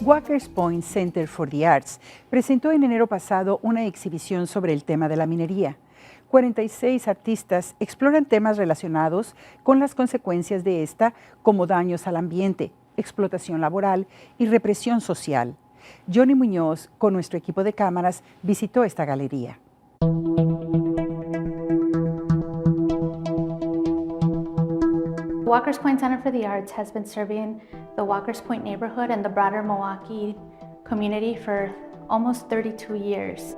Walker's Point Center for the Arts presentó en enero pasado una exhibición sobre el tema de la minería. 46 artistas exploran temas relacionados con las consecuencias de esta, como daños al ambiente, explotación laboral y represión social. Johnny Munoz, con nuestro equipo de cámaras, visitó esta galería. Walker's Point Center for the Arts has been serving the Walker's Point neighborhood and the broader Milwaukee community for almost 32 years.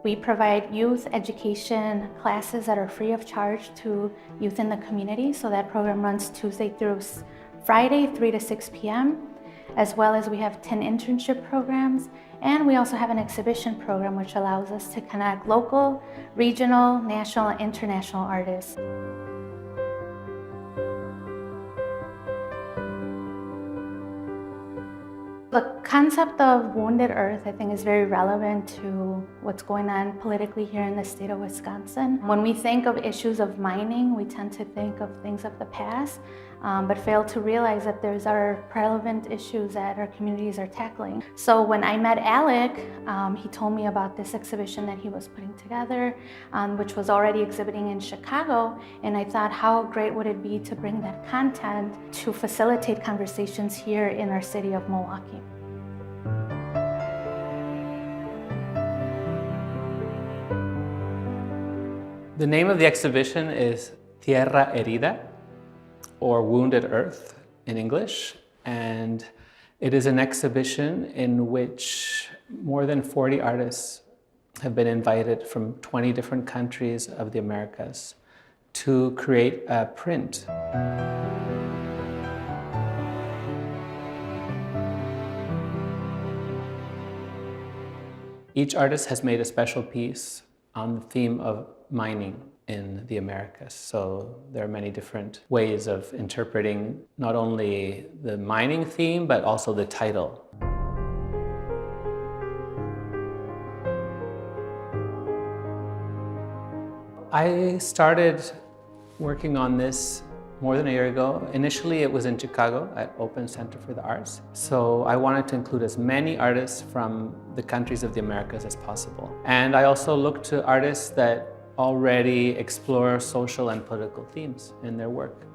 We provide youth education classes that are free of charge to youth in the community. So that program runs Tuesday through Friday, 3 to 6 p.m. As well as we have 10 internship programs. And we also have an exhibition program which allows us to connect local, regional, national, and international artists. The concept of wounded earth, I think, is very relevant to what's going on politically here in the state of Wisconsin. When we think of issues of mining, we tend to think of things of the past, but fail to realize that there's other relevant issues that our communities are tackling. So when I met Alec, he told me about this exhibition that he was putting together, which was already exhibiting in Chicago, and I thought, how great would it be to bring that content to facilitate conversations here in our city of Milwaukee. The name of the exhibition is Tierra, Herida, or Wounded Earth in English, and it is an exhibition in which more than 40 artists have been invited from 20 different countries of the Americas to create a print. Each artist has made a special piece on the theme of mining in the Americas. So there are many different ways of interpreting not only the mining theme, but also the title. I started working on this more than a year ago. Initially, it was in Chicago at Open Center for the Arts. So I wanted to include as many artists from the countries of the Americas as possible. And I also looked to artists that already explore social and political themes in their work,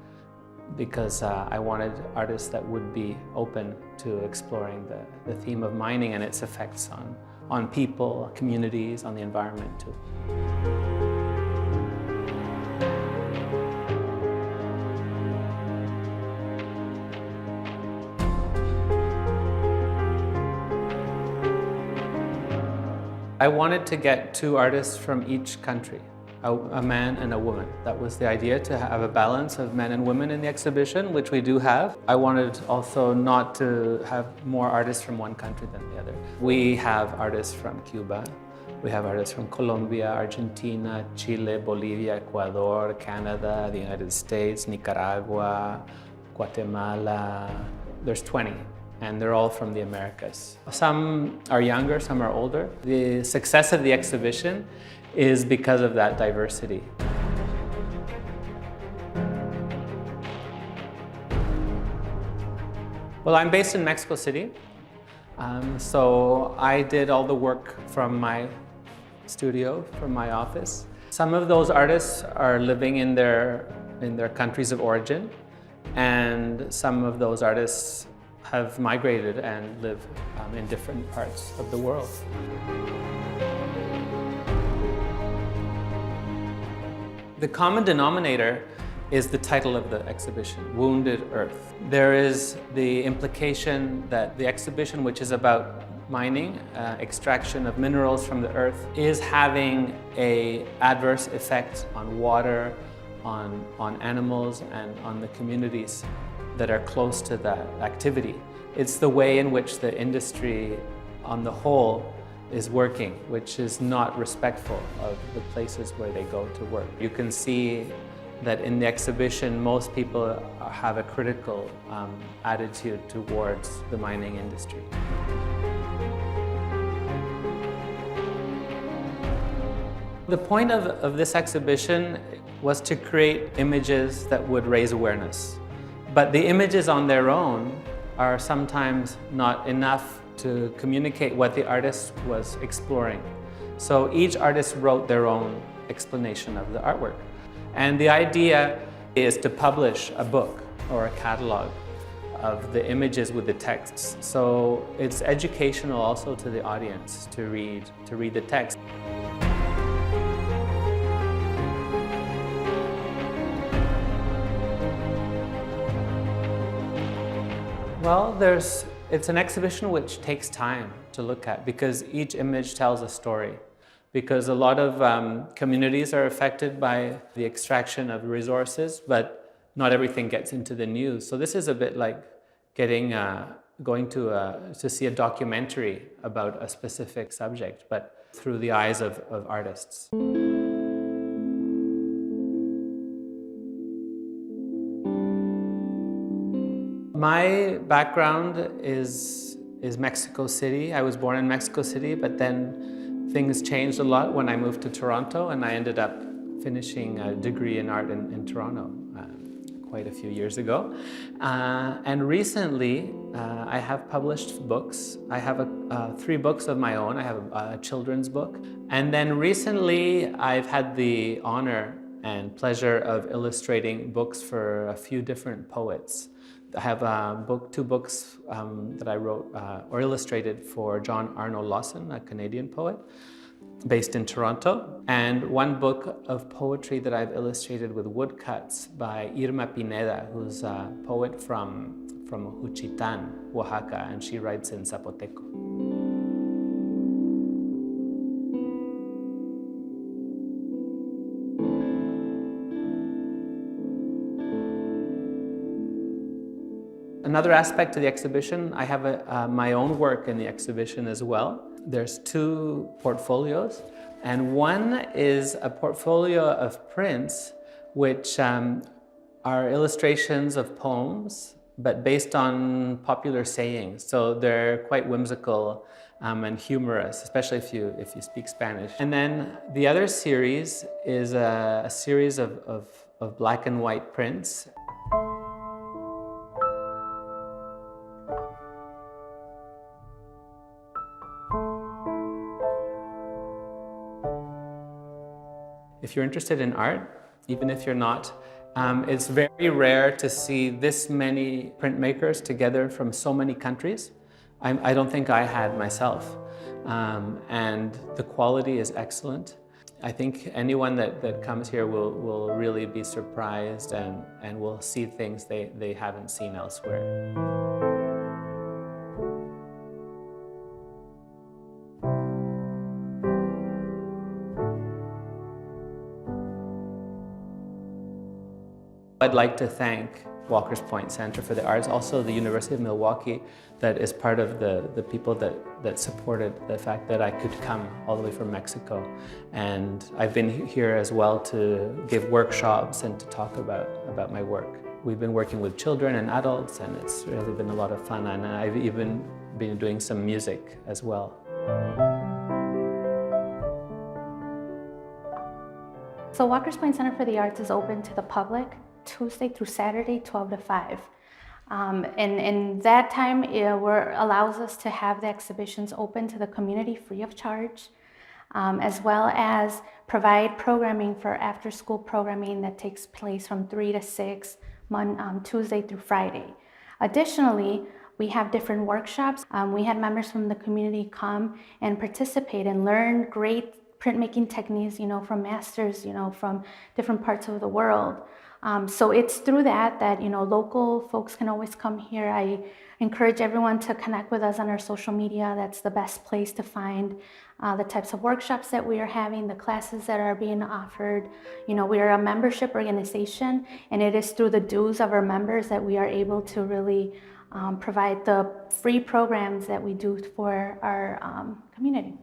because I wanted artists that would be open to exploring the theme of mining and its effects on people, communities, on the environment too. I wanted to get 2 artists from each country, a man and a woman. That was the idea, to have a balance of men and women in the exhibition, which we do have. I wanted also not to have more artists from one country than the other. We have artists from Cuba, we have artists from Colombia, Argentina, Chile, Bolivia, Ecuador, Canada, the United States, Nicaragua, Guatemala. There's 20. And they're all from the Americas. Some are younger, some are older. The success of the exhibition is because of that diversity. Well, I'm based in Mexico City, so I did all the work from my studio, from my office. Some of those artists are living in their countries of origin, and some of those artists have migrated and live in different parts of the world. The common denominator is the title of the exhibition, Wounded Earth. There is the implication that the exhibition, which is about mining, extraction of minerals from the earth, is having an adverse effect on water, on animals, and on the communities that are close to that activity. It's the way in which the industry on the whole is working, which is not respectful of the places where they go to work. You can see that in the exhibition, most people have a critical attitude towards the mining industry. The point of this exhibition was to create images that would raise awareness. But the images on their own are sometimes not enough to communicate what the artist was exploring. So each artist wrote their own explanation of the artwork. And the idea is to publish a book or a catalog of the images with the texts. So it's educational also to the audience to read the text. Well, it's an exhibition which takes time to look at because each image tells a story. Because a lot of communities are affected by the extraction of resources, but not everything gets into the news. So this is a bit like going to see a documentary about a specific subject, but through the eyes of artists. My background is Mexico City. I was born in Mexico City, but then things changed a lot when I moved to Toronto, and I ended up finishing a degree in art in Toronto quite a few years ago. And recently, I have published books. I have 3 books of my own. I have a children's book. And then recently, I've had the honor and pleasure of illustrating books for a few different poets. I have 2 books that I wrote or illustrated for John Arnold Lawson, a Canadian poet based in Toronto, and 1 book of poetry that I've illustrated with woodcuts by Irma Pineda, who's a poet from Juchitán, Oaxaca, and she writes in Zapoteco. Another aspect to the exhibition, I have my own work in the exhibition as well. There's 2 portfolios, and one is a portfolio of prints which are illustrations of poems, but based on popular sayings. So they're quite whimsical and humorous, especially if you speak Spanish. And then the other series is a series of black and white prints. If you're interested in art, even if you're not, it's very rare to see this many printmakers together from so many countries. I don't think I had myself. And the quality is excellent. I think anyone that comes here will really be surprised and will see things they haven't seen elsewhere. I'd like to thank Walker's Point Center for the Arts, also the University of Milwaukee, that is part of the people that supported the fact that I could come all the way from Mexico. And I've been here as well to give workshops and to talk about my work. We've been working with children and adults, and it's really been a lot of fun, and I've even been doing some music as well. So Walker's Point Center for the Arts is open to the public Tuesday through Saturday, 12 to 5. And that time allows us to have the exhibitions open to the community free of charge, as well as provide programming for after-school programming that takes place from 3 to 6, Tuesday through Friday. Additionally, we have different workshops. We had members from the community come and participate and learn great printmaking techniques, from masters, from different parts of the world. So it's through that local folks can always come here. I encourage everyone to connect with us on our social media. That's the best place to find the types of workshops that we are having, the classes that are being offered. We are a membership organization, and it is through the dues of our members that we are able to really provide the free programs that we do for our community.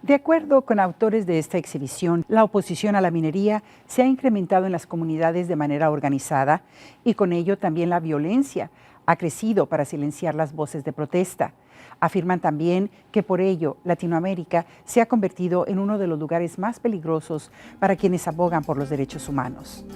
De acuerdo con autores de esta exhibición, la oposición a la minería se ha incrementado en las comunidades de manera organizada y con ello también la violencia ha crecido para silenciar las voces de protesta. Afirman también que por ello Latinoamérica se ha convertido en uno de los lugares más peligrosos para quienes abogan por los derechos humanos.